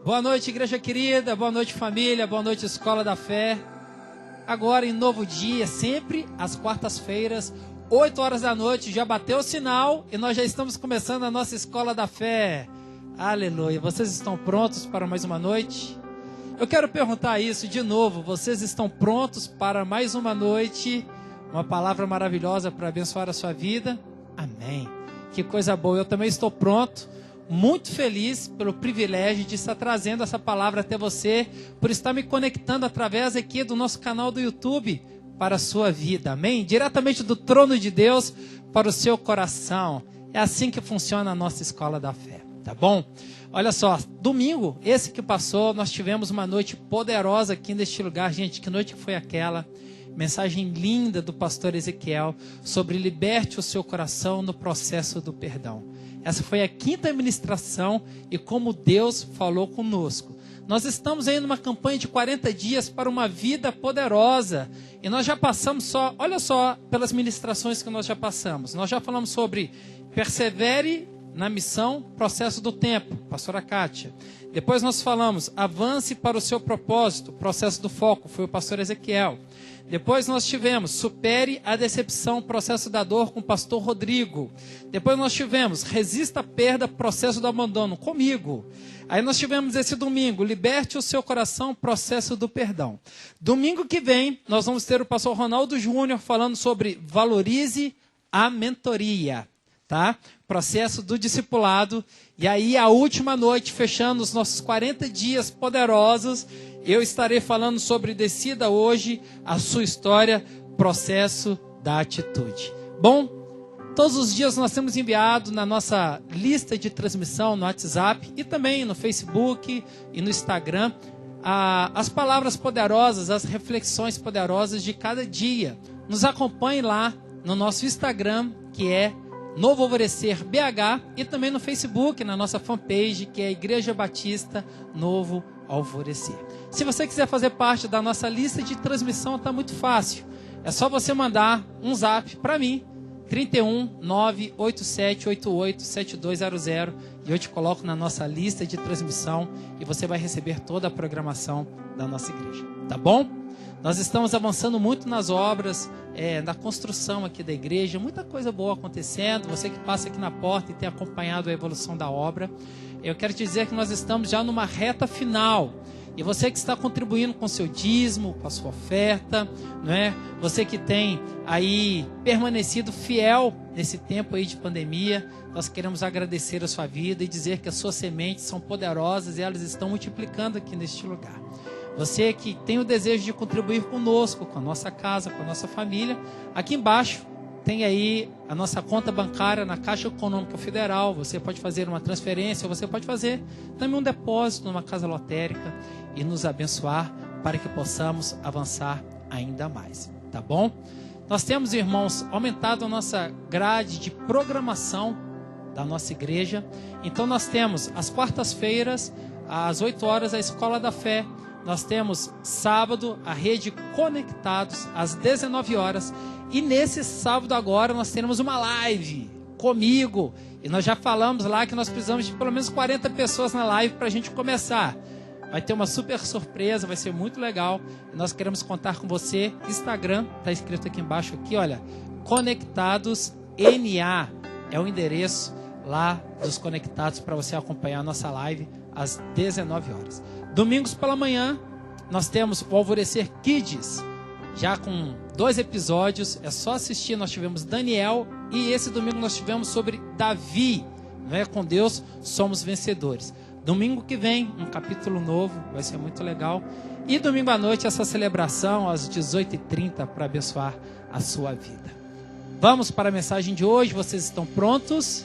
Boa noite, igreja querida, boa noite, família, boa noite, Escola da Fé. Agora em novo dia, sempre às quartas-feiras, 8 horas da noite, já bateu o sinal e nós já estamos começando a nossa Escola da Fé. Aleluia, vocês estão prontos para mais uma noite? Eu quero perguntar isso de novo, vocês estão prontos para mais uma noite? Uma palavra maravilhosa para abençoar a sua vida? Amém. Que coisa boa, eu também estou pronto. Muito feliz pelo privilégio de estar trazendo essa palavra até você, por estar me conectando através aqui do nosso canal do YouTube para a sua vida, amém? Diretamente do trono de Deus para o seu coração. É assim que funciona a nossa Escola da Fé, tá bom? Olha só, domingo, esse que passou, nós tivemos uma noite poderosa aqui neste lugar. Gente, que noite que foi aquela? Mensagem linda do pastor Ezequiel sobre liberte o seu coração no processo do perdão. Essa foi a 5ª ministração e como Deus falou conosco. Nós estamos aí numa campanha de 40 dias para uma vida poderosa. E nós já passamos olha só, pelas ministrações que nós já passamos. Nós já falamos sobre persevere na missão, processo do tempo, pastora Kátia. Depois nós falamos avance para o seu propósito, processo do foco, foi o pastor Ezequiel. Depois nós tivemos supere a decepção, processo da dor, com o pastor Rodrigo. Depois nós tivemos resista à perda, processo do abandono, comigo. Aí nós tivemos esse domingo, liberte o seu coração, processo do perdão. Domingo que vem nós vamos ter o pastor Ronaldo Júnior falando sobre valorize a mentoria, tá? Processo do discipulado. E aí a última noite, fechando os nossos 40 dias poderosos, eu estarei falando sobre decida hoje a sua história, processo da atitude. Bom, todos os dias nós temos enviado na nossa lista de transmissão no WhatsApp e também no Facebook e no Instagram as palavras poderosas, as reflexões poderosas de cada dia. Nos acompanhe lá no nosso Instagram, que é Novo Alvorecer BH, e também no Facebook, na nossa fanpage, que é a Igreja Batista Novo Alvorecer. Se você quiser fazer parte da nossa lista de transmissão, está muito fácil. É só você mandar um zap para mim, 31 987 88 7200, e eu te coloco na nossa lista de transmissão e você vai receber toda a programação da nossa igreja. Tá bom? Nós estamos avançando muito nas obras, na construção aqui da igreja, muita coisa boa acontecendo. Você que passa aqui na porta e tem acompanhado a evolução da obra, eu quero te dizer que nós estamos já numa reta final. E você que está contribuindo com o seu dízimo, com a sua oferta, não é? Você que tem aí permanecido fiel nesse tempo aí de pandemia, nós queremos agradecer a sua vida e dizer que as suas sementes são poderosas e elas estão multiplicando aqui neste lugar. Você que tem o desejo de contribuir conosco, com a nossa casa, com a nossa família, aqui embaixo tem aí a nossa conta bancária na Caixa Econômica Federal. Você pode fazer uma transferência, ou você pode fazer também um depósito numa casa lotérica e nos abençoar para que possamos avançar ainda mais, tá bom? Nós temos, irmãos, aumentado a nossa grade de programação da nossa igreja. Então nós temos às quartas-feiras, às 8 horas, a Escola da Fé. Nós temos sábado a rede Conectados às 19 horas. E nesse sábado agora nós teremos uma live comigo. E nós já falamos lá que nós precisamos de pelo menos 40 pessoas na live para a gente começar. Vai ter uma super surpresa, vai ser muito legal. E nós queremos contar com você. Instagram, está escrito aqui embaixo, aqui, olha. Conectados NA é o endereço lá dos Conectados para você acompanhar a nossa live às 19 horas. Domingos pela manhã, nós temos o Alvorecer Kids, já com 2 episódios, é só assistir. Nós tivemos Daniel e esse domingo nós tivemos sobre Davi, não é? Com Deus somos vencedores. Domingo que vem, um capítulo novo, vai ser muito legal. E domingo à noite, essa celebração às 18h30 para abençoar a sua vida. Vamos para a mensagem de hoje. Vocês estão prontos?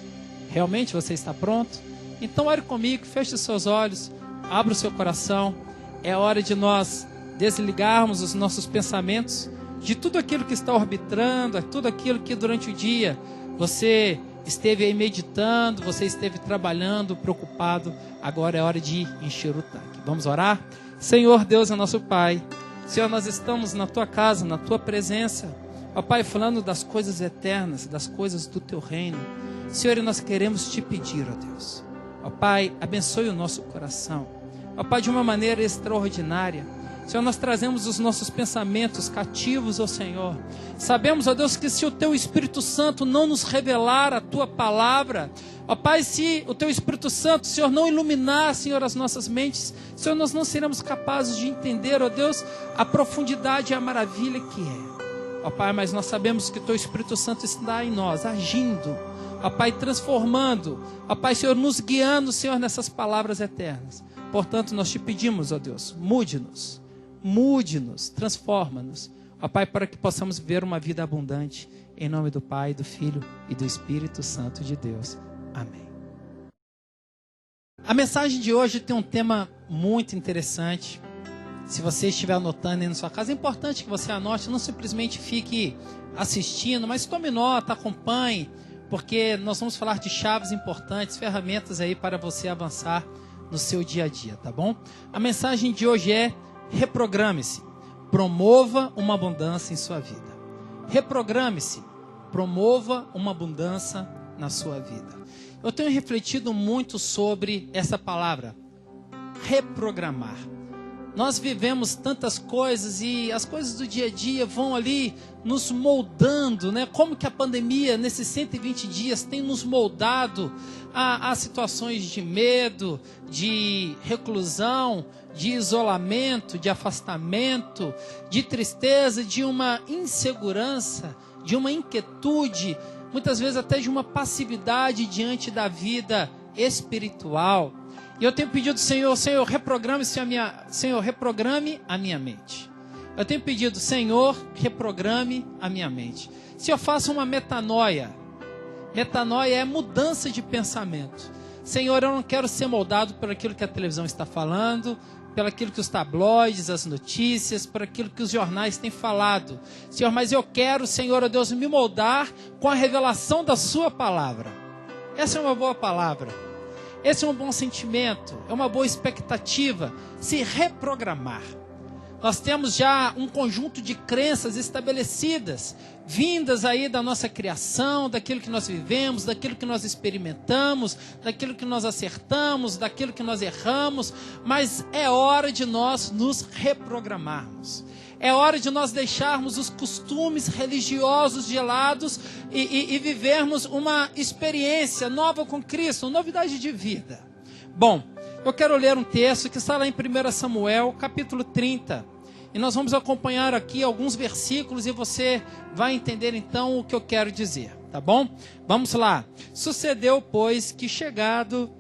Realmente você está pronto? Então ore comigo, feche os seus olhos, abra o seu coração. É hora de nós desligarmos os nossos pensamentos de tudo aquilo que está orbitando, tudo aquilo que durante o dia você esteve aí meditando, você esteve trabalhando, preocupado. Agora é hora de encher o tanque. Vamos orar? Senhor Deus, é nosso Pai. Senhor, nós estamos na Tua casa, na Tua presença. Ó Pai, falando das coisas eternas, das coisas do Teu reino. Senhor, nós queremos Te pedir, ó Deus. Ó Pai, abençoe o nosso coração. ó Pai, de uma maneira extraordinária. Senhor, nós trazemos os nossos pensamentos cativos ao Senhor. Sabemos, ó Deus, que se o Teu Espírito Santo não nos revelar a Tua palavra, ó Pai, se o Teu Espírito Santo, Senhor, não iluminar, Senhor, as nossas mentes, Senhor, nós não seremos capazes de entender, ó Deus, a profundidade e a maravilha que é. Ó Pai, mas nós sabemos que o Teu Espírito Santo está em nós, agindo, ó Pai, transformando, ó Pai, Senhor, nos guiando, Senhor, nessas palavras eternas. Portanto, nós Te pedimos, ó Deus, mude-nos, transforma-nos, ó Pai, para que possamos viver uma vida abundante, em nome do Pai, do Filho e do Espírito Santo de Deus. Amém. A mensagem de hoje tem um tema muito interessante. Se você estiver anotando aí na sua casa, é importante que você anote, não simplesmente fique assistindo, mas tome nota, acompanhe, porque nós vamos falar de chaves importantes, ferramentas aí para você avançar no seu dia a dia, tá bom? A mensagem de hoje é: reprograme-se, promova uma abundância em sua vida. Reprograme-se, promova uma abundância na sua vida. Eu tenho refletido muito sobre essa palavra, reprogramar. Nós vivemos tantas coisas e as coisas do dia a dia vão ali nos moldando, né? Como que a pandemia, nesses 120 dias, tem nos moldado a situações de medo, de reclusão, de isolamento, de afastamento, de tristeza, de uma insegurança, de uma inquietude, muitas vezes até de uma passividade diante da vida espiritual. E eu tenho pedido, Senhor, reprograme a minha mente. Eu tenho pedido, Senhor, reprograme a minha mente. Senhor, faça uma metanoia. Metanoia é mudança de pensamento. Senhor, eu não quero ser moldado por aquilo que a televisão está falando, pelo aquilo que os tabloides, as notícias, por aquilo que os jornais têm falado. Senhor, mas eu quero, Senhor, ó Deus, me moldar com a revelação da Sua palavra. Essa é uma boa palavra. Esse é um bom sentimento, é uma boa expectativa, se reprogramar. Nós temos já um conjunto de crenças estabelecidas, vindas aí da nossa criação, daquilo que nós vivemos, daquilo que nós experimentamos, daquilo que nós acertamos, daquilo que nós erramos, mas é hora de nós nos reprogramarmos. É hora de nós deixarmos os costumes religiosos de lado e vivermos uma experiência nova com Cristo, uma novidade de vida. Bom, eu quero ler um texto que está lá em 1 Samuel, capítulo 30. E nós vamos acompanhar aqui alguns versículos e você vai entender então o que eu quero dizer, tá bom? Vamos lá. Sucedeu, pois, que chegado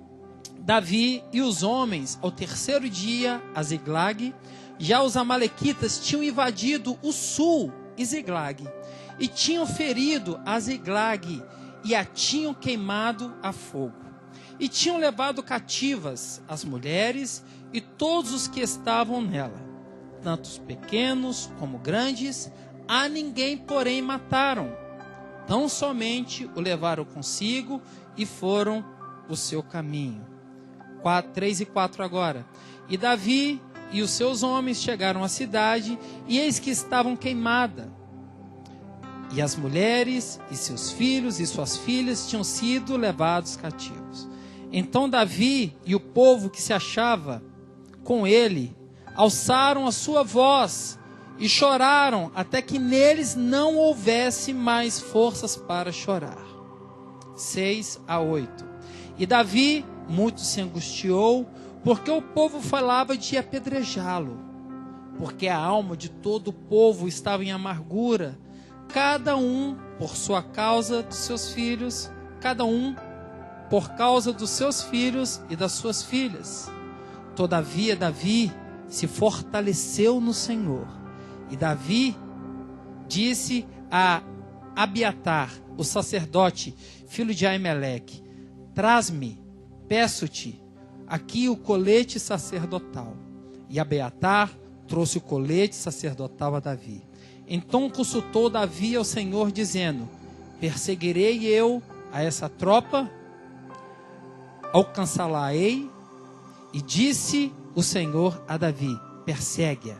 Davi e os homens ao terceiro dia a Ziglag, já os amalequitas tinham invadido o sul e Ziglag, e tinham ferido a Ziglag, e a tinham queimado a fogo. E tinham levado cativas as mulheres e todos os que estavam nela, tanto os pequenos como grandes, a ninguém, porém, mataram. Tão somente o levaram consigo e foram o seu caminho. 3 e 4 agora. E Davi e os seus homens chegaram à cidade, e eis que estavam queimada. E as mulheres, e seus filhos, e suas filhas tinham sido levados cativos. Então Davi e o povo que se achava com ele, alçaram a sua voz, e choraram, até que neles não houvesse mais forças para chorar. 6 a 8. E Davi muito se angustiou, porque o povo falava de apedrejá-lo, porque a alma de todo o povo estava em amargura, cada um por sua causa dos seus filhos, cada um por causa dos seus filhos e das suas filhas. Todavia Davi se fortaleceu no Senhor, e Davi disse a Abiatar, o sacerdote, filho de Aimeleque: traz-me, peço-te, aqui o colete sacerdotal. E Abiatar trouxe o colete sacerdotal a Davi. Então consultou Davi ao Senhor, dizendo: perseguirei eu a essa tropa? Alcançá-la-ei? E disse o Senhor a Davi: persegue-a,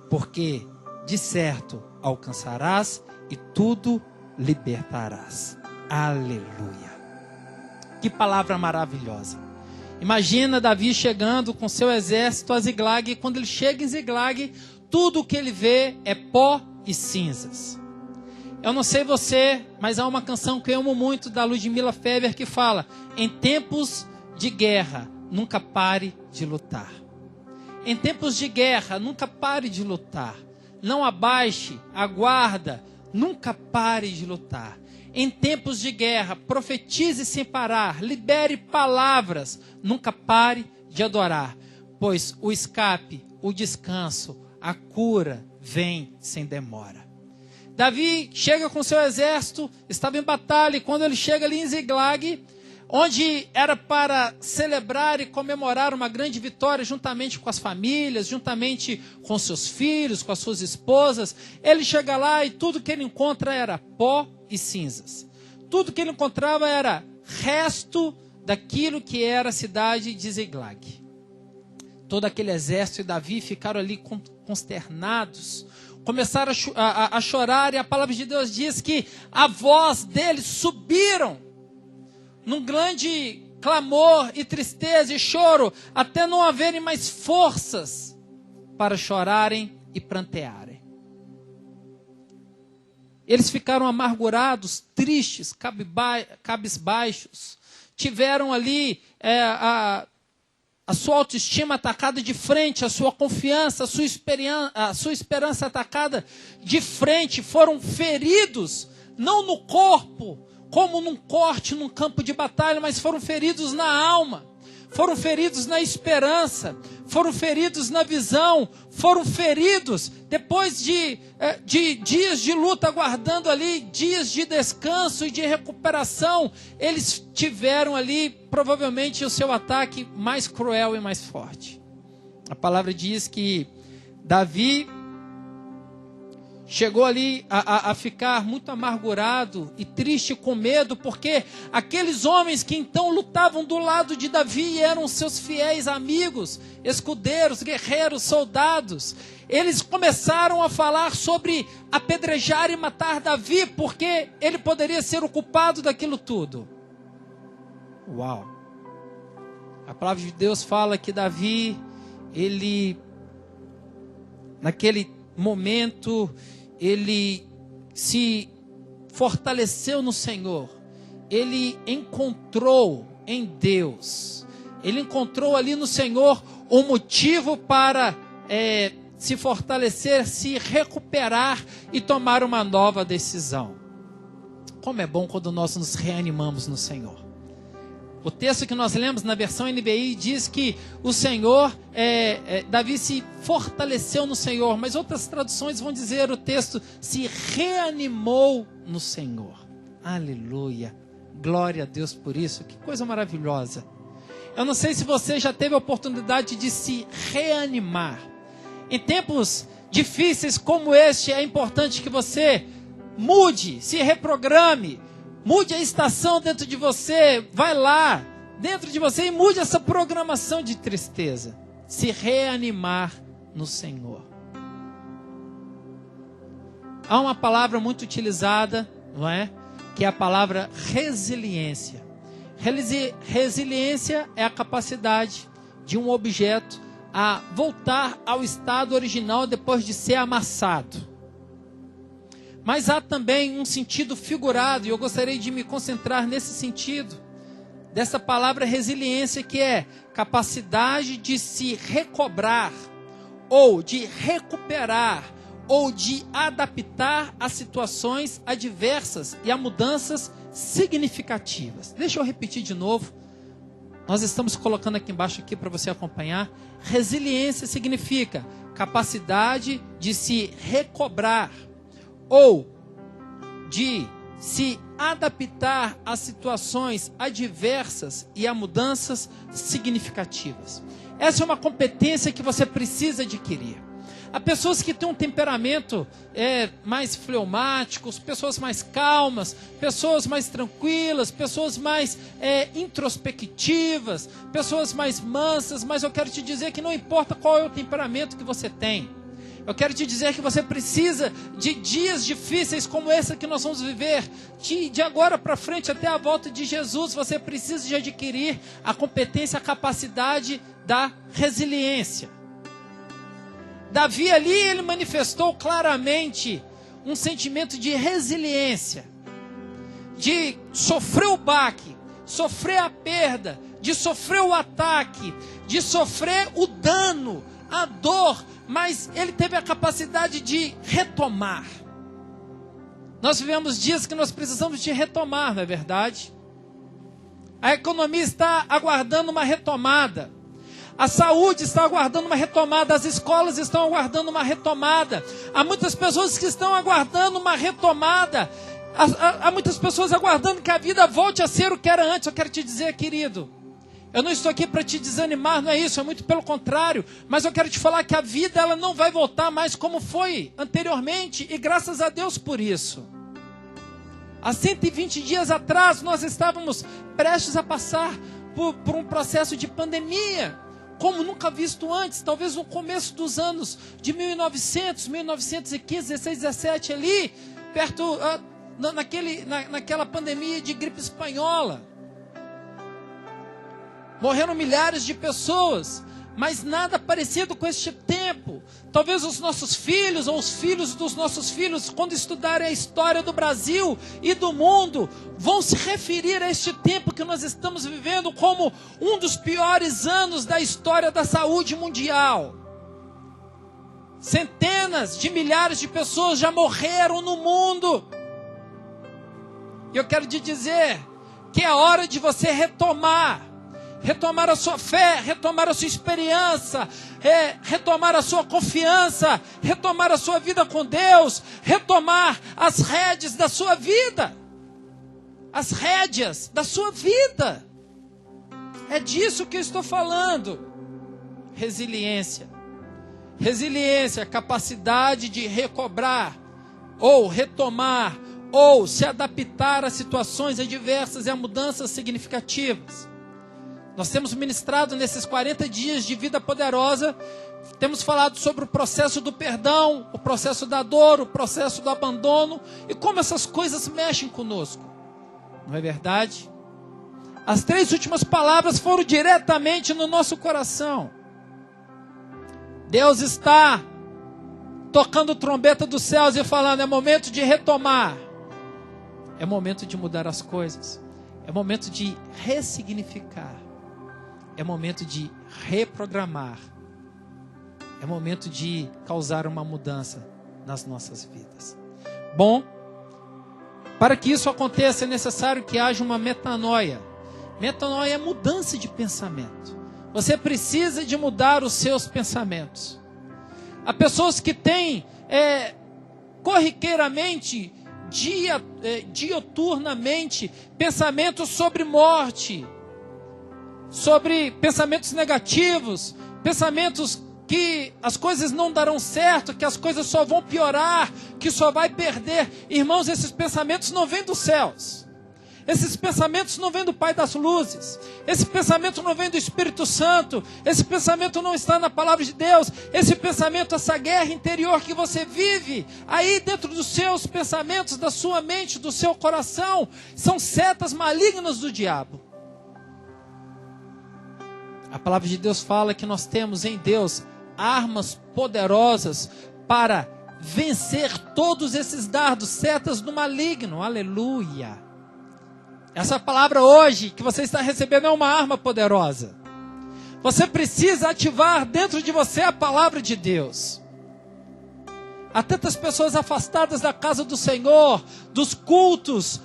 porque de certo alcançarás e tudo libertarás. Aleluia! Que palavra maravilhosa! Imagina Davi chegando com seu exército a Ziglag, e quando ele chega em Ziglag, tudo o que ele vê é pó e cinzas. Eu não sei você, mas há uma canção que eu amo muito da Ludmilla Feber que fala: em tempos de guerra, nunca pare de lutar. Em tempos de guerra, nunca pare de lutar. Não abaixe a guarda, nunca pare de lutar. Em tempos de guerra, profetize sem parar, libere palavras, nunca pare de adorar, pois o escape, o descanso, a cura vem sem demora. Davi chega com seu exército, estava em batalha, e quando ele chega ali em Ziglag, onde era para celebrar e comemorar uma grande vitória juntamente com as famílias, juntamente com seus filhos, com as suas esposas, ele chega lá e tudo que ele encontra era pó e cinzas. Tudo que ele encontrava era resto daquilo que era a cidade de Ziglag. Todo aquele exército e Davi ficaram ali consternados, começaram a chorar, e a palavra de Deus diz que a voz deles subiram num grande clamor e tristeza e choro, até não haverem mais forças para chorarem e prantearem. Eles ficaram amargurados, tristes, cabisbaixos, tiveram ali a sua autoestima atacada de frente, a sua confiança, a sua esperança atacada de frente, foram feridos, não no corpo, como num corte, num campo de batalha, mas foram feridos na alma, foram feridos na esperança, foram feridos na visão, foram feridos depois de dias de luta, aguardando ali dias de descanso e de recuperação. Eles tiveram ali provavelmente o seu ataque mais cruel e mais forte. A palavra diz que Davi chegou ali a ficar muito amargurado e triste, com medo, porque aqueles homens que então lutavam do lado de Davi eram seus fiéis amigos, escudeiros, guerreiros, soldados. Eles começaram a falar sobre apedrejar e matar Davi, porque ele poderia ser o culpado daquilo tudo. Uau! A palavra de Deus fala que Davi, ele, naquele momento, ele se fortaleceu no Senhor, ele encontrou em Deus, ele encontrou ali no Senhor um motivo para se fortalecer, se recuperar e tomar uma nova decisão. Como é bom quando nós nos reanimamos no Senhor. O texto que nós lemos na versão NBI diz que o Senhor, Davi se fortaleceu no Senhor, mas outras traduções vão dizer o texto se reanimou no Senhor. Aleluia, glória a Deus por isso, que coisa maravilhosa. Eu não sei se você já teve a oportunidade de se reanimar. Em tempos difíceis como este, é importante que você mude, se reprograme, mude a estação dentro de você, vai lá dentro de você e mude essa programação de tristeza. Se reanimar no Senhor. Há uma palavra muito utilizada, não é? Que é a palavra resiliência. Resiliência é a capacidade de um objeto a voltar ao estado original depois de ser amassado. Mas há também um sentido figurado, e eu gostaria de me concentrar nesse sentido, dessa palavra resiliência, que é capacidade de se recobrar, ou de recuperar, ou de adaptar a situações adversas e a mudanças significativas. Deixa eu repetir de novo. Nós estamos colocando aqui embaixo para você acompanhar. Resiliência significa capacidade de se recobrar, ou de se adaptar a situações adversas e a mudanças significativas. Essa é uma competência que você precisa adquirir. Há pessoas que têm um temperamento mais fleumático, pessoas mais calmas, pessoas mais tranquilas, pessoas mais introspectivas, pessoas mais mansas, mas eu quero te dizer que não importa qual é o temperamento que você tem. Eu quero te dizer que você precisa de dias difíceis como esse que nós vamos viver. De agora para frente, até a volta de Jesus, você precisa de adquirir a competência, a capacidade da resiliência. Davi ali, ele manifestou claramente um sentimento de resiliência. De sofrer o baque, sofrer a perda, de sofrer o ataque, de sofrer o dano, a dor, mas ele teve a capacidade de retomar. Nós vivemos dias que nós precisamos de retomar, não é verdade? A economia está aguardando uma retomada. A saúde está aguardando uma retomada. As escolas estão aguardando uma retomada. Há muitas pessoas que estão aguardando uma retomada. Há muitas pessoas aguardando que a vida volte a ser o que era antes. Eu quero te dizer, querido, eu não estou aqui para te desanimar, não é isso, é muito pelo contrário. Mas eu quero te falar que a vida ela não vai voltar mais como foi anteriormente. E graças a Deus por isso. Há 120 dias atrás nós estávamos prestes a passar por um processo de pandemia, como nunca visto antes. Talvez no começo dos anos de 1900, 1915, 16, 17 ali, perto... naquela pandemia de gripe espanhola. Morreram milhares de pessoas, mas nada parecido com este tempo. Talvez os nossos filhos, ou os filhos dos nossos filhos, quando estudarem a história do Brasil e do mundo, vão se referir a este tempo que nós estamos vivendo como um dos piores anos da história da saúde mundial. Centenas de milhares de pessoas já morreram no mundo. E eu quero te dizer que é hora de você retomar a sua fé, retomar a sua experiência, retomar a sua confiança, retomar a sua vida com Deus, retomar as rédeas da sua vida, as rédeas da sua vida. É disso que eu estou falando. Resiliência, capacidade de recobrar, ou retomar, ou se adaptar a situações adversas e a mudanças significativas. Nós temos ministrado nesses 40 dias de vida poderosa, temos falado sobre o processo do perdão, o processo da dor, o processo do abandono, e como essas coisas mexem conosco. Não é verdade? As 3 últimas palavras foram diretamente no nosso coração. Deus está tocando trombeta dos céus e falando, é momento de retomar. É momento de mudar as coisas. É momento de ressignificar. É momento de reprogramar. É momento de causar uma mudança nas nossas vidas. Bom, para que isso aconteça é necessário que haja uma metanoia. Metanoia é mudança de pensamento. Você precisa de mudar os seus pensamentos. Há pessoas que têm corriqueiramente, dioturnamente, pensamentos sobre morte, sobre pensamentos negativos, pensamentos que as coisas não darão certo, que as coisas só vão piorar, que só vai perder. Irmãos, esses pensamentos não vêm dos céus. Esses pensamentos não vêm do Pai das Luzes. Esse pensamento não vem do Espírito Santo. Esse pensamento não está na palavra de Deus. Esse pensamento, essa guerra interior que você vive, aí dentro dos seus pensamentos, da sua mente, do seu coração, são setas malignas do diabo. A palavra de Deus fala que nós temos em Deus armas poderosas para vencer todos esses dardos, setas do maligno. Aleluia! Essa palavra hoje que você está recebendo é uma arma poderosa. Você precisa ativar dentro de você a palavra de Deus. Há tantas pessoas afastadas da casa do Senhor, dos cultos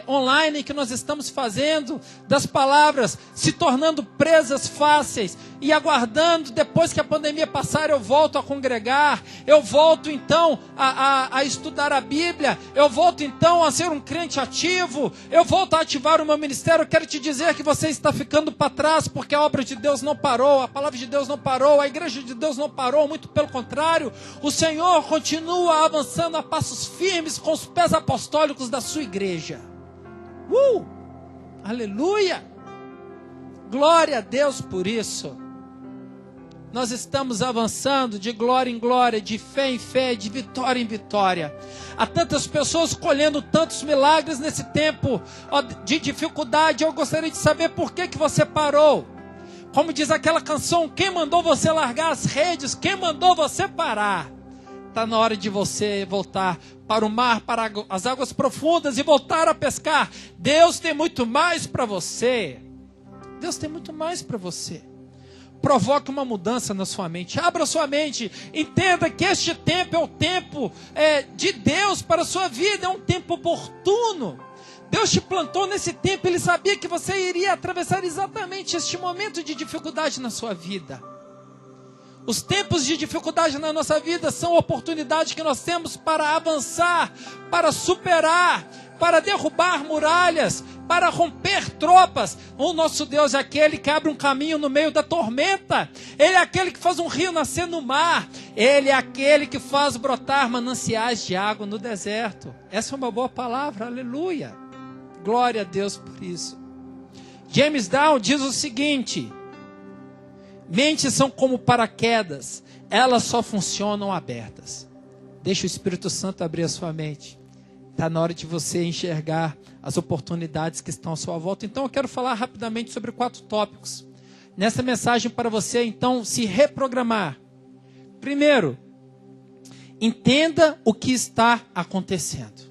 online que nós estamos fazendo, das palavras, se tornando presas fáceis e aguardando, depois que a pandemia passar, eu volto a congregar, eu volto então a estudar a Bíblia, eu volto então a ser um crente ativo, eu volto a ativar o meu ministério. Eu quero te dizer que você está ficando para trás, porque a obra de Deus não parou, a palavra de Deus não parou, a igreja de Deus não parou, muito pelo contrário, o Senhor continua avançando a passos firmes com os pés apostólicos da sua igreja. Aleluia! Glória a Deus por isso. nós estamos avançando de glória em glória, de fé em fé, de vitória em vitória. Há tantas pessoas colhendo tantos milagres nesse tempo de dificuldade. Eu gostaria de saber por que você parou. Como diz aquela canção, quem mandou você largar as redes? Quem mandou você parar? Está na hora de você voltar para o mar, para as águas profundas e voltar a pescar. Deus tem muito mais para você. Deus tem muito mais para você. Provoque uma mudança na sua mente. Abra sua mente. Entenda que este tempo é o tempo de Deus para a sua vida. É um tempo oportuno. Deus te plantou nesse tempo. Ele sabia que você iria atravessar exatamente este momento de dificuldade na sua vida. Os tempos de dificuldade na nossa vida são oportunidades que nós temos para avançar, para superar, para derrubar muralhas, para romper tropas. O nosso Deus é aquele que abre um caminho no meio da tormenta. Ele é aquele que faz um rio nascer no mar. Ele é aquele que faz brotar mananciais de água no deserto. Essa é uma boa palavra, aleluia. Glória a Deus por isso. James Down diz o seguinte: mentes são como paraquedas, elas só funcionam abertas. Deixa o Espírito Santo abrir a sua mente. Está na hora de você enxergar as oportunidades que estão à sua volta. Então eu quero falar rapidamente sobre 4 tópicos. Nessa mensagem para você, então, se reprogramar. Primeiro, entenda o que está acontecendo.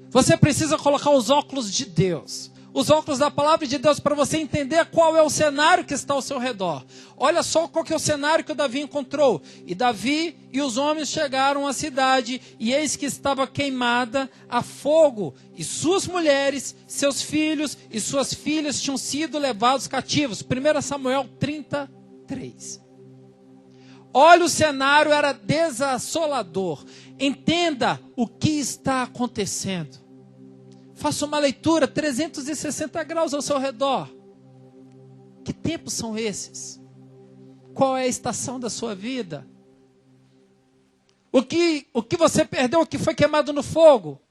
Você precisa colocar os óculos de Deus. Os óculos da palavra de Deus para você entender qual é o cenário que está ao seu redor. Olha só qual que é o cenário que o Davi encontrou. E Davi e os homens chegaram à cidade, e eis que estava queimada a fogo, e suas mulheres, seus filhos e suas filhas tinham sido levados cativos. 1 Samuel 33. Olha, o cenário era desassolador. Entenda o que está acontecendo. Faça uma leitura 360 graus ao seu redor. Que tempos são esses? Qual é a estação da sua vida? O que você perdeu, o que foi queimado no fogo?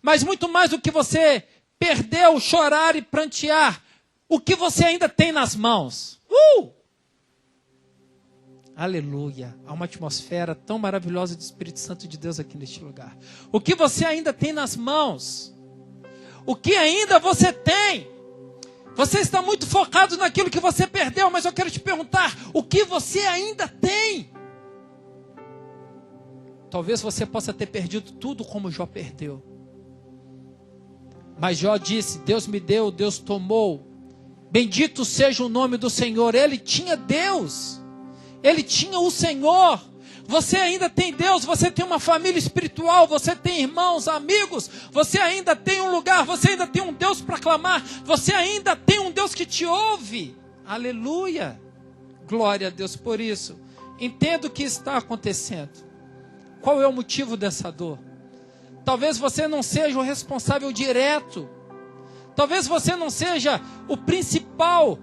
Mas muito mais do que você perdeu, chorar e prantear, o que você ainda tem nas mãos? Aleluia! Há uma atmosfera tão maravilhosa do Espírito Santo de Deus aqui neste lugar. O que você ainda tem nas mãos? O que ainda você tem? Você está muito focado naquilo que você perdeu, mas eu quero te perguntar, o que você ainda tem? Talvez você possa ter perdido tudo como Jó perdeu. Mas Jó disse, Deus me deu, Deus tomou. Bendito seja o nome do Senhor. Ele tinha Deus. Ele tinha o Senhor. Você ainda tem Deus, você tem uma família espiritual, você tem irmãos, amigos, você ainda tem um lugar, você ainda tem um Deus para clamar, você ainda tem um Deus que te ouve. Aleluia! Glória a Deus por isso. Entenda o que está acontecendo. Qual é o motivo dessa dor? Talvez você não seja o responsável direto. Talvez você não seja o principal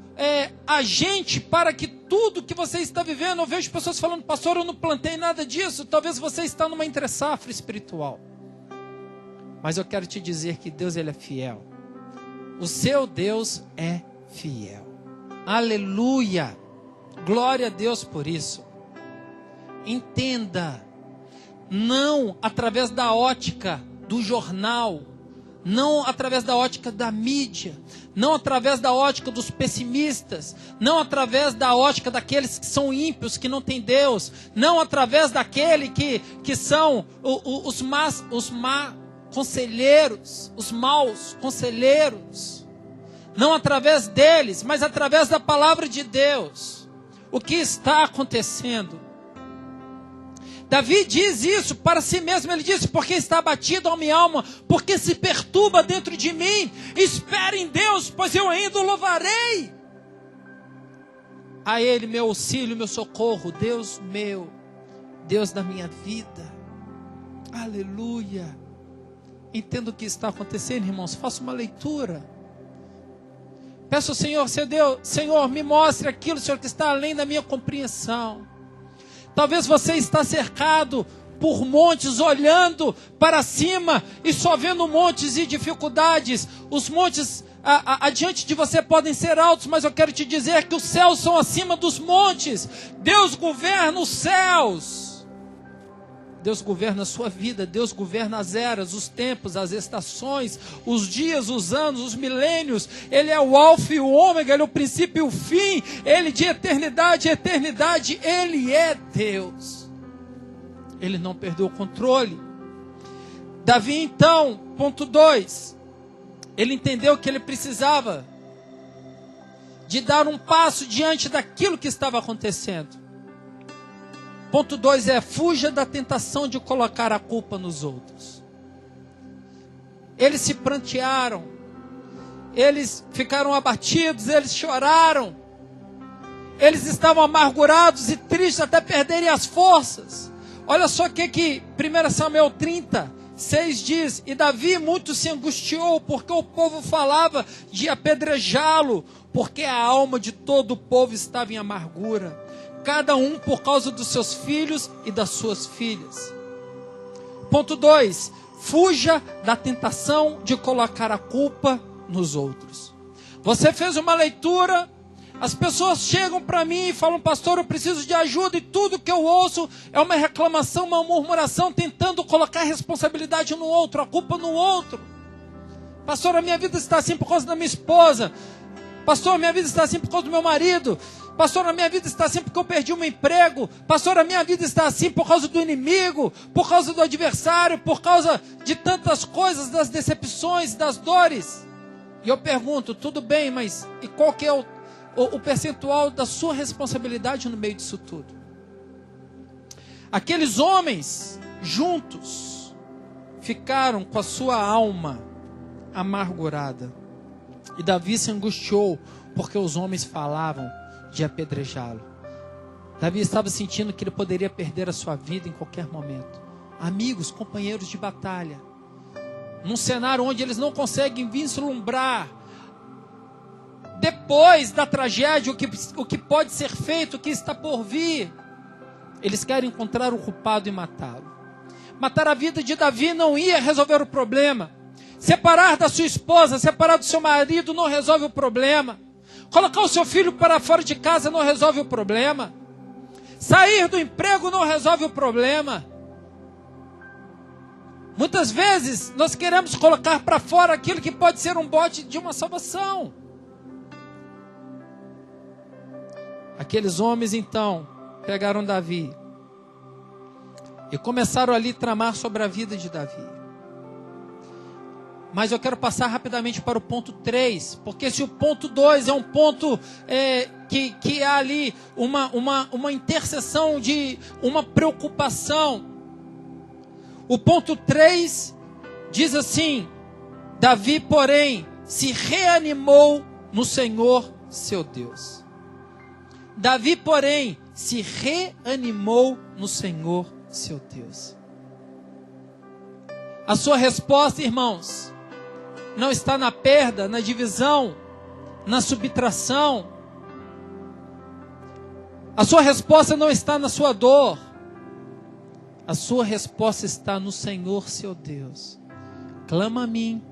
agente para que tudo que você está vivendo, eu vejo pessoas falando, pastor, eu não plantei nada disso. Talvez você está numa entre-safra espiritual. Mas eu quero te dizer que Deus, ele é fiel. O seu Deus é fiel. Aleluia! Glória a Deus por isso. Entenda, não através da ótica do jornal, não através da ótica da mídia, não através da ótica dos pessimistas, não através da ótica daqueles que são ímpios, que não têm Deus, não através daquele que são os maus conselheiros, não através deles, mas através da palavra de Deus. O que está acontecendo? Davi diz isso para si mesmo, ele disse, porque está abatido a minha alma, porque se perturba dentro de mim, espere em Deus, pois eu ainda o louvarei. A Ele meu auxílio, meu socorro, Deus meu, Deus da minha vida. Aleluia. Entenda o que está acontecendo, irmãos, faça uma leitura. Peço ao Senhor, Senhor, me mostre aquilo, Senhor, que está além da minha compreensão. Talvez você está cercado por montes, olhando para cima e só vendo montes e dificuldades. Os montes adiante de você podem ser altos, mas eu quero te dizer que os céus são acima dos montes. Deus governa os céus. Deus governa a sua vida, Deus governa as eras, os tempos, as estações, os dias, os anos, os milênios. Ele é o alfa e o ômega, Ele é o princípio e o fim. Ele de eternidade a eternidade, Ele é Deus. Ele não perdeu o controle. Davi então, ponto 2, ele entendeu que ele precisava de dar um passo diante daquilo que estava acontecendo. Ponto 2 é: fuja da tentação de colocar a culpa nos outros. Eles se prantearam, eles ficaram abatidos, eles choraram, eles estavam amargurados e tristes até perderem as forças. Olha só o que 1 Samuel 30:6 diz: e Davi muito se angustiou, porque o povo falava de apedrejá-lo, porque a alma de todo o povo estava em amargura, cada um por causa dos seus filhos e das suas filhas. Ponto 2, fuja da tentação de colocar a culpa nos outros. Você fez uma leitura, as pessoas chegam para mim e falam: pastor, eu preciso de ajuda, e tudo que eu ouço é uma reclamação, uma murmuração, tentando colocar a responsabilidade no outro, a culpa no outro. Pastor, a minha vida está assim por causa da minha esposa. Pastor, a minha vida está assim por causa do meu marido. Pastor, a minha vida está assim porque eu perdi um emprego. Pastor, a minha vida está assim por causa do inimigo, por causa do adversário, por causa de tantas coisas, das decepções, das dores. E eu pergunto: tudo bem, mas e qual que é o percentual da sua responsabilidade no meio disso tudo? Aqueles homens juntos ficaram com a sua alma amargurada. E Davi se angustiou porque os homens falavam de apedrejá-lo. Davi estava sentindo que ele poderia perder a sua vida em qualquer momento. Amigos, companheiros de batalha, num cenário onde eles não conseguem vislumbrar depois da tragédia o que pode ser feito, o que está por vir. Eles querem encontrar o culpado e matá-lo. Matar a vida de Davi não ia resolver o problema. Separar da sua esposa, separar do seu marido não resolve o problema. Colocar o seu filho para fora de casa não resolve o problema. Sair do emprego não resolve o problema. Muitas vezes nós queremos colocar para fora aquilo que pode ser um bote de uma salvação. Aqueles homens então pegaram Davi e começaram ali a tramar sobre a vida de Davi. Mas eu quero passar rapidamente para o ponto 3, porque se o ponto 2 é um ponto que há ali uma interseção de uma preocupação, o ponto 3 diz assim: Davi, porém, se reanimou no Senhor seu Deus. Davi, porém, se reanimou no Senhor seu Deus. A sua resposta, irmãos, não está na perda, na divisão, na subtração. A sua resposta não está na sua dor. A sua resposta está no Senhor seu Deus. Clama a mim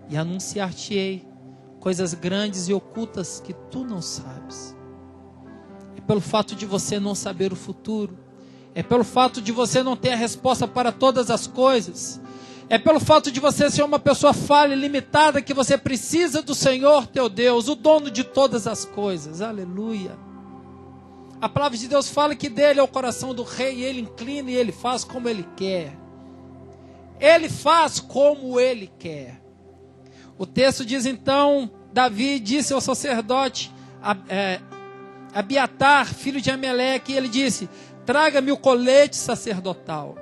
e anunciar-te-ei coisas grandes e ocultas que tu não sabes. É pelo fato de você não saber o futuro. É pelo fato de você não ter a resposta para todas as coisas. É pelo fato de você ser uma pessoa falha e limitada que você precisa do Senhor teu Deus, o dono de todas as coisas. Aleluia. A palavra de Deus fala que dele é o coração do rei, e ele inclina e ele faz como ele quer. Ele faz como ele quer. O texto diz então: Davi disse ao sacerdote Abiatar, filho de Ameleque, e ele disse: traga-me o colete sacerdotal.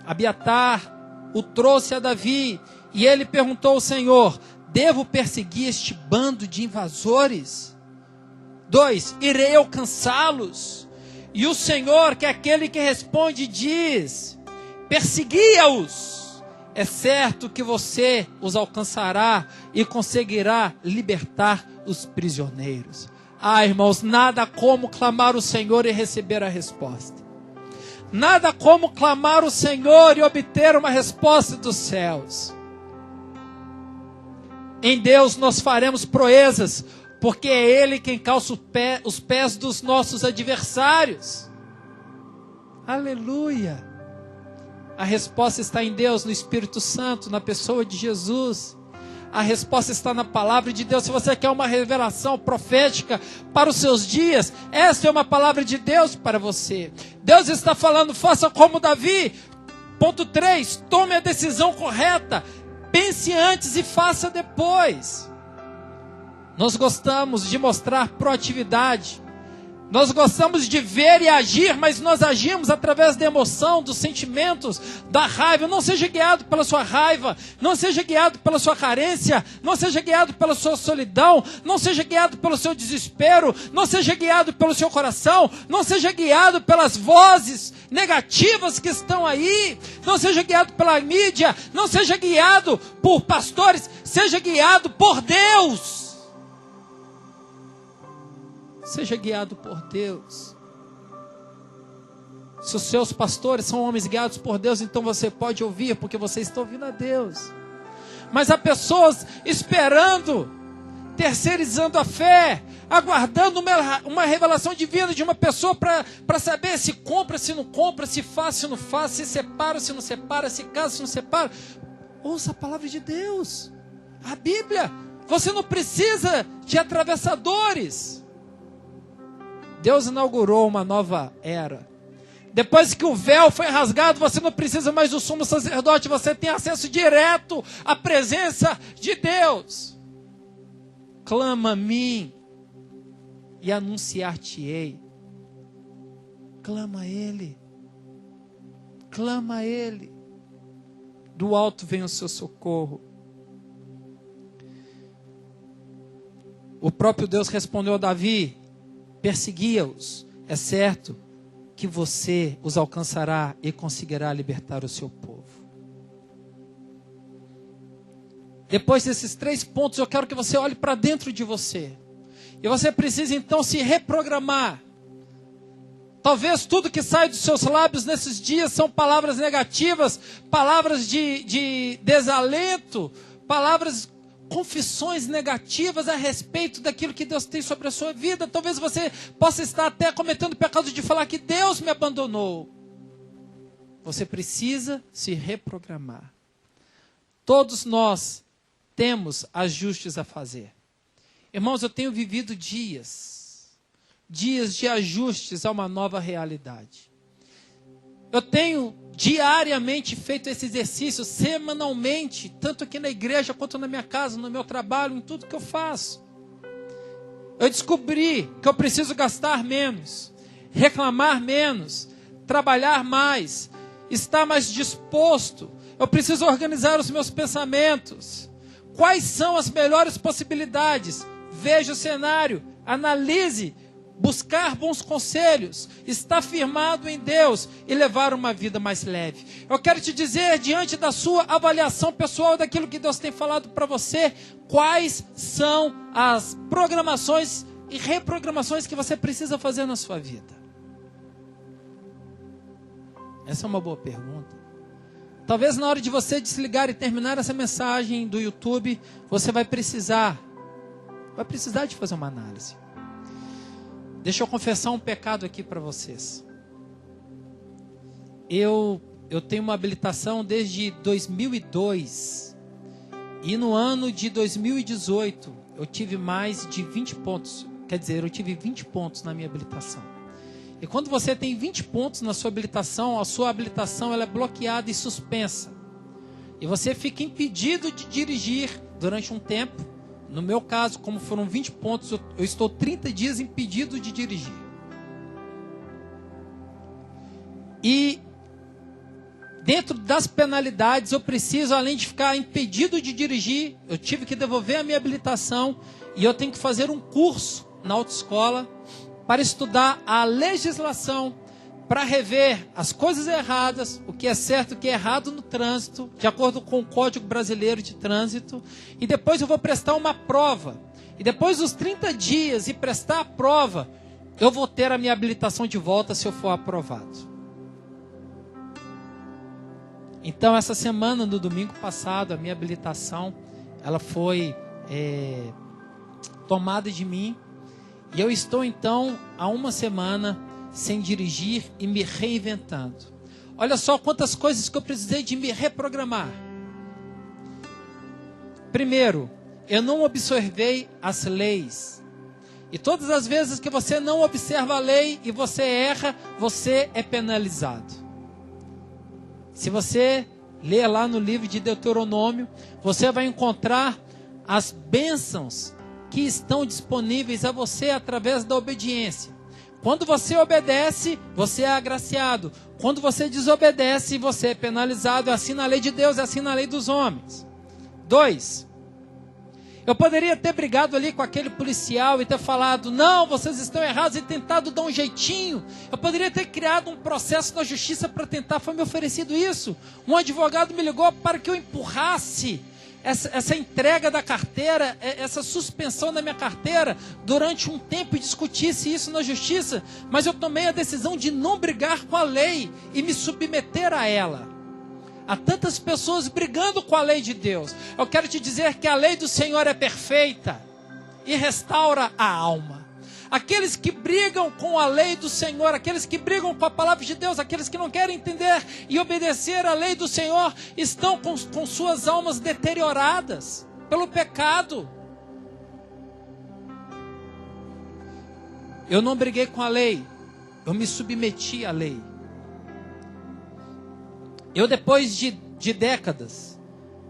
Abiatar o trouxe a Davi, e ele perguntou ao Senhor: devo perseguir este bando de invasores? 2, irei alcançá-los? E o Senhor, que é aquele que responde, diz: persegui-os. É certo que você os alcançará e conseguirá libertar os prisioneiros. Ah, irmãos, nada como clamar o Senhor e receber a resposta. Nada como clamar o Senhor e obter uma resposta dos céus. Em Deus nós faremos proezas, porque é Ele quem calça os pés dos nossos adversários. Aleluia! A resposta está em Deus, no Espírito Santo, na pessoa de Jesus. A resposta está na palavra de Deus. Se você quer uma revelação profética para os seus dias, esta é uma palavra de Deus para você. Deus está falando, faça como Davi. Ponto 3, tome a decisão correta. Pense antes e faça depois. Nós gostamos de mostrar proatividade. Nós gostamos de ver e agir, mas nós agimos através da emoção, dos sentimentos, da raiva. Não seja guiado pela sua raiva, não seja guiado pela sua carência, não seja guiado pela sua solidão, não seja guiado pelo seu desespero, não seja guiado pelo seu coração, não seja guiado pelas vozes negativas que estão aí, não seja guiado pela mídia, não seja guiado por pastores, seja guiado por Deus. Seja guiado por Deus. Se os seus pastores são homens guiados por Deus, então você pode ouvir, porque você está ouvindo a Deus. Mas há pessoas esperando, terceirizando a fé, aguardando uma revelação divina de uma pessoa para saber se compra, se não compra, se faz, se não faz, se separa, se não separa, se casa, se não separa. Ouça a palavra de Deus, a Bíblia. Você não precisa de atravessadores. Deus inaugurou uma nova era. Depois que o véu foi rasgado, você não precisa mais do sumo sacerdote, você tem acesso direto à presença de Deus. Clama a mim e anunciar-te-ei. Clama a Ele. Clama a Ele. Do alto vem o seu socorro. O próprio Deus respondeu a Davi: perseguia-os, é certo que você os alcançará e conseguirá libertar o seu povo. Depois desses 3 pontos, eu quero que você olhe para dentro de você. E você precisa então se reprogramar. Talvez tudo que sai dos seus lábios nesses dias são palavras negativas, palavras de desalento, confissões negativas a respeito daquilo que Deus tem sobre a sua vida. Talvez você possa estar até cometendo o pecado de falar que Deus me abandonou. Você precisa se reprogramar. Todos nós temos ajustes a fazer. Irmãos, eu tenho vivido dias de ajustes a uma nova realidade. Eu tenho diariamente feito esse exercício, semanalmente, tanto aqui na igreja, quanto na minha casa, no meu trabalho, em tudo que eu faço. Eu descobri que eu preciso gastar menos, reclamar menos, trabalhar mais, estar mais disposto. Eu preciso organizar os meus pensamentos. Quais são as melhores possibilidades? Veja o cenário, analise, buscar bons conselhos, estar firmado em Deus e levar uma vida mais leve. Eu quero te dizer, diante da sua avaliação pessoal daquilo que Deus tem falado para você, quais são as programações e reprogramações que você precisa fazer na sua vida? Essa é uma boa pergunta. Talvez na hora de você desligar e terminar essa mensagem do YouTube, você vai precisar de fazer uma análise. Deixa eu confessar um pecado aqui para vocês. Eu tenho uma habilitação desde 2002. E no ano de 2018, eu tive mais de 20 pontos. Quer dizer, eu tive 20 pontos na minha habilitação. E quando você tem 20 pontos na sua habilitação, a sua habilitação ela é bloqueada e suspensa. E você fica impedido de dirigir durante um tempo. No meu caso, como foram 20 pontos, eu estou 30 dias impedido de dirigir. E dentro das penalidades, eu preciso, além de ficar impedido de dirigir, eu tive que devolver a minha habilitação e eu tenho que fazer um curso na autoescola para estudar a legislação, para rever as coisas erradas, o que é certo e o que é errado no trânsito, de acordo com o Código Brasileiro de Trânsito. E depois eu vou prestar uma prova. E depois dos 30 dias e prestar a prova, eu vou ter a minha habilitação de volta se eu for aprovado. Então, essa semana, no domingo passado, a minha habilitação, ela foi tomada de mim. E eu estou, então, há uma semana sem dirigir e me reinventando. Olha só quantas coisas que eu precisei de me reprogramar. Primeiro, eu não observei as leis. E todas as vezes que você não observa a lei e você erra, você é penalizado. Se você ler lá no livro de Deuteronômio, você vai encontrar as bênçãos que estão disponíveis a você através da obediência. Quando você obedece, você é agraciado. Quando você desobedece, você é penalizado. É assim na lei de Deus, é assim na lei dos homens. 2. Eu poderia ter brigado ali com aquele policial e ter falado, não, vocês estão errados, e tentado dar um jeitinho. Eu poderia ter criado um processo na justiça para tentar, foi me oferecido isso. Um advogado me ligou para que eu empurrasse essa entrega da carteira, essa suspensão da minha carteira, durante um tempo e discutisse isso na justiça. Mas eu tomei a decisão de não brigar com a lei e me submeter a ela. Há tantas pessoas brigando com a lei de Deus. Eu quero te dizer que a lei do Senhor é perfeita e restaura a alma. Aqueles que brigam com a lei do Senhor, aqueles que brigam com a palavra de Deus, aqueles que não querem entender e obedecer a lei do Senhor, estão com suas almas deterioradas pelo pecado. Eu não briguei com a lei, eu me submeti à lei. Eu, depois de décadas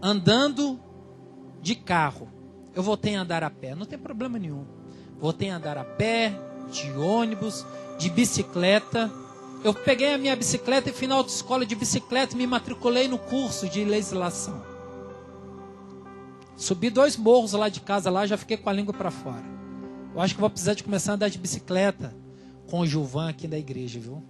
andando de carro, eu voltei a andar a pé, não tem problema nenhum. Voltei a andar a pé, de ônibus, de bicicleta. Eu peguei a minha bicicleta e fui na autoescola de bicicleta e me matriculei no curso de legislação. Subi 2 morros lá de casa, lá já fiquei com a língua para fora. Eu acho que vou precisar de começar a andar de bicicleta com o Gilvan aqui da igreja, viu?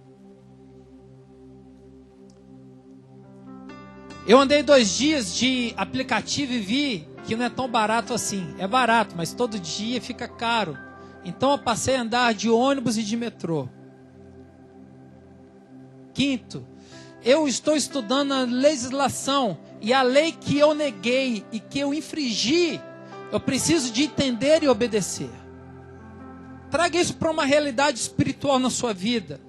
Eu andei 2 dias de aplicativo e vi que não é tão barato assim. É barato, mas todo dia fica caro. Então eu passei a andar de ônibus e de metrô. 5º, eu estou estudando a legislação e a lei que eu neguei e que eu infringi, eu preciso de entender e obedecer. Traga isso para uma realidade espiritual na sua vida.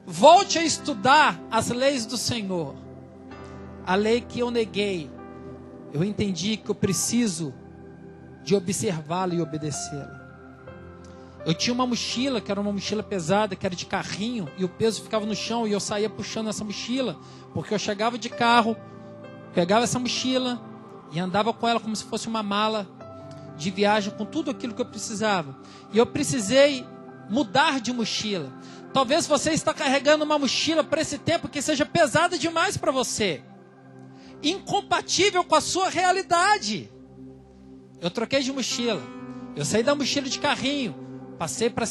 Volte a estudar as leis do Senhor. A lei que eu neguei, eu entendi que eu preciso de observá-la e obedecê-la. Eu tinha uma mochila, que era uma mochila pesada, que era de carrinho, e o peso ficava no chão, e eu saía puxando essa mochila, porque eu chegava de carro, pegava essa mochila, e andava com ela como se fosse uma mala de viagem, com tudo aquilo que eu precisava. E eu precisei mudar de mochila. Talvez você está carregando uma mochila para esse tempo que seja pesada demais para você. Incompatível com a sua realidade. Eu troquei de mochila. Eu saí da mochila de carrinho, passei para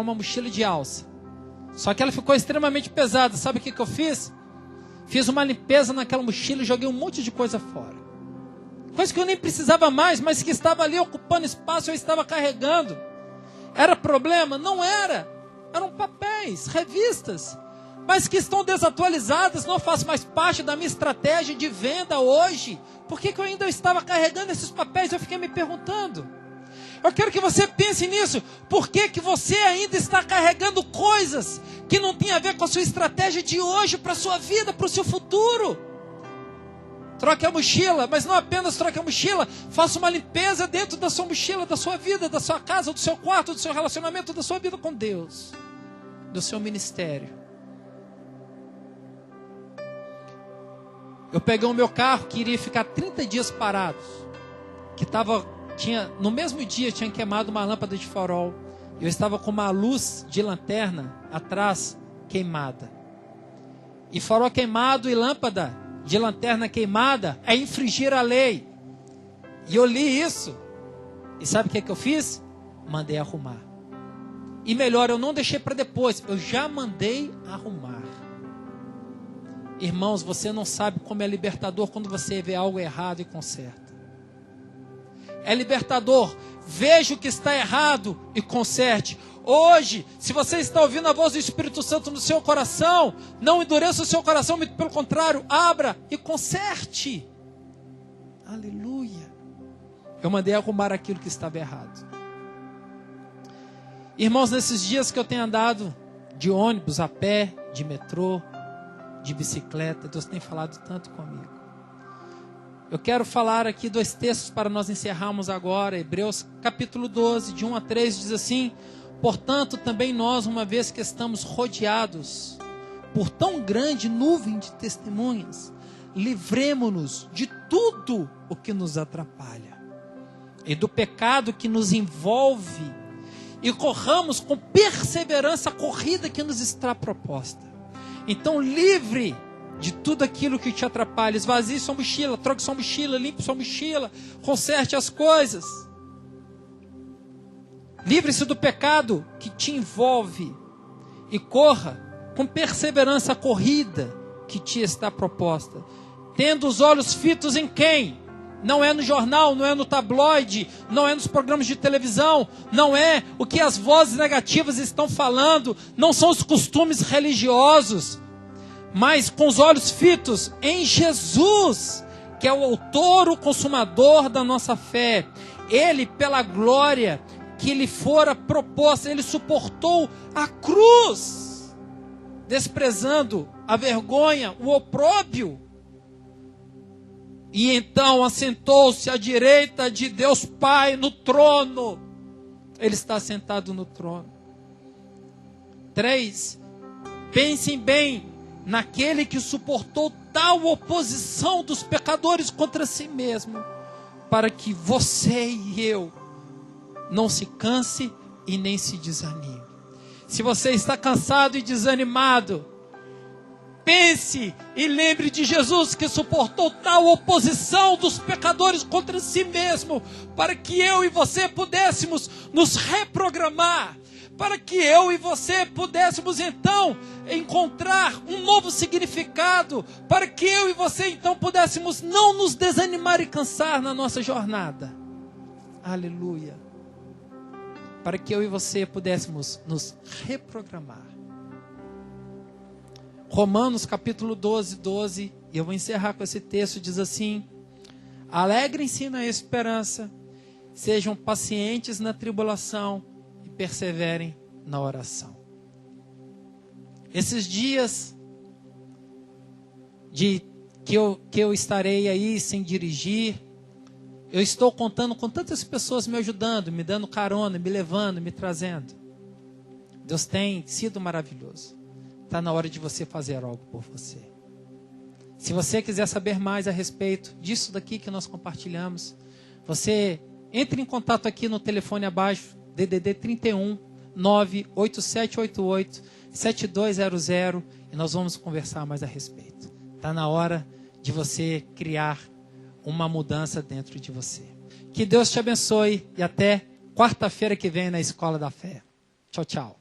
uma mochila de alça. Só que ela ficou extremamente pesada. Sabe o que eu fiz? Fiz uma limpeza naquela mochila e joguei um monte de coisa fora. Coisa que eu nem precisava mais, mas que estava ali ocupando espaço, eu estava carregando. Era problema? Não era. Eram papéis, revistas, mas que estão desatualizadas, não faz mais parte da minha estratégia de venda hoje. Por que eu ainda estava carregando esses papéis? Eu fiquei me perguntando. Eu quero que você pense nisso. Por que você ainda está carregando coisas que não tem a ver com a sua estratégia de hoje, para a sua vida, para o seu futuro? Troque a mochila, mas não apenas troque a mochila. Faça uma limpeza dentro da sua mochila, da sua vida, da sua casa, do seu quarto, do seu relacionamento, da sua vida com Deus, do seu ministério. Eu peguei o meu carro que iria ficar 30 dias parados, no mesmo dia tinha queimado uma lâmpada de farol. Eu estava com uma luz de lanterna atrás queimada. E farol queimado e lâmpada de lanterna queimada é infringir a lei. E eu li isso. E sabe o que eu fiz? Mandei arrumar. E melhor, eu não deixei para depois, eu já mandei arrumar. Irmãos, você não sabe como é libertador quando você vê algo errado e conserta. É libertador. Veja o que está errado e conserte. Hoje, se você está ouvindo a voz do Espírito Santo no seu coração, não endureça o seu coração, muito pelo contrário, abra e conserte. Aleluia. Eu mandei arrumar aquilo que estava errado. Irmãos, nesses dias que eu tenho andado de ônibus, a pé, de metrô, de bicicleta, Deus tem falado tanto comigo. Eu quero falar aqui 2 textos para nós encerrarmos agora. Hebreus capítulo 12, de 1 a 3, diz assim: portanto, também nós, uma vez que estamos rodeados por tão grande nuvem de testemunhas, livremo-nos de tudo o que nos atrapalha e do pecado que nos envolve, e corramos com perseverança a corrida que nos está proposta. Então, livre de tudo aquilo que te atrapalha, esvazie sua mochila, troque sua mochila, limpe sua mochila, conserte as coisas. Livre-se do pecado que te envolve e corra com perseverança a corrida que te está proposta, tendo os olhos fitos em quem? Não é no jornal, não é no tabloide, não é nos programas de televisão, não é o que as vozes negativas estão falando, não são os costumes religiosos, mas com os olhos fitos em Jesus, que é o autor, o consumador da nossa fé. Ele, pela glória que lhe fora proposta, ele suportou a cruz, desprezando a vergonha, o opróbrio. E então assentou-se à direita de Deus Pai no trono. Ele está sentado no trono. 3. Pensem bem naquele que suportou tal oposição dos pecadores contra si mesmo, para que você e eu não se canse e nem se desanime. Se você está cansado e desanimado, pense e lembre de Jesus, que suportou tal oposição dos pecadores contra si mesmo, para que eu e você pudéssemos nos reprogramar, para que eu e você pudéssemos então encontrar um novo significado, para que eu e você então pudéssemos não nos desanimar e cansar na nossa jornada. Aleluia. Para que eu e você pudéssemos nos reprogramar. Romanos capítulo 12, e eu vou encerrar com esse texto, diz assim: alegrem-se na esperança, sejam pacientes na tribulação e perseverem na oração. Esses dias que eu estarei aí sem dirigir, eu estou contando com tantas pessoas me ajudando, me dando carona, me levando, me trazendo. Deus tem sido maravilhoso. Está na hora de você fazer algo por você. Se você quiser saber mais a respeito disso daqui que nós compartilhamos, você entre em contato aqui no telefone abaixo, DDD 31 98788 7200, e nós vamos conversar mais a respeito. Está na hora de você criar uma mudança dentro de você. Que Deus te abençoe e até quarta-feira que vem na Escola da Fé. Tchau, tchau.